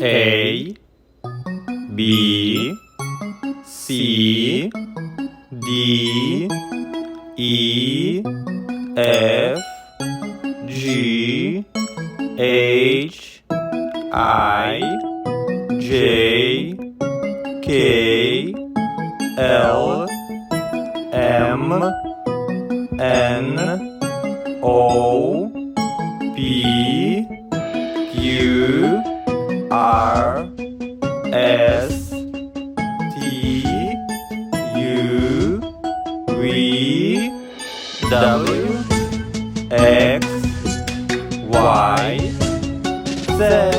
A B C D E F G H I J K L M N O P Q R S T U V W X Y Z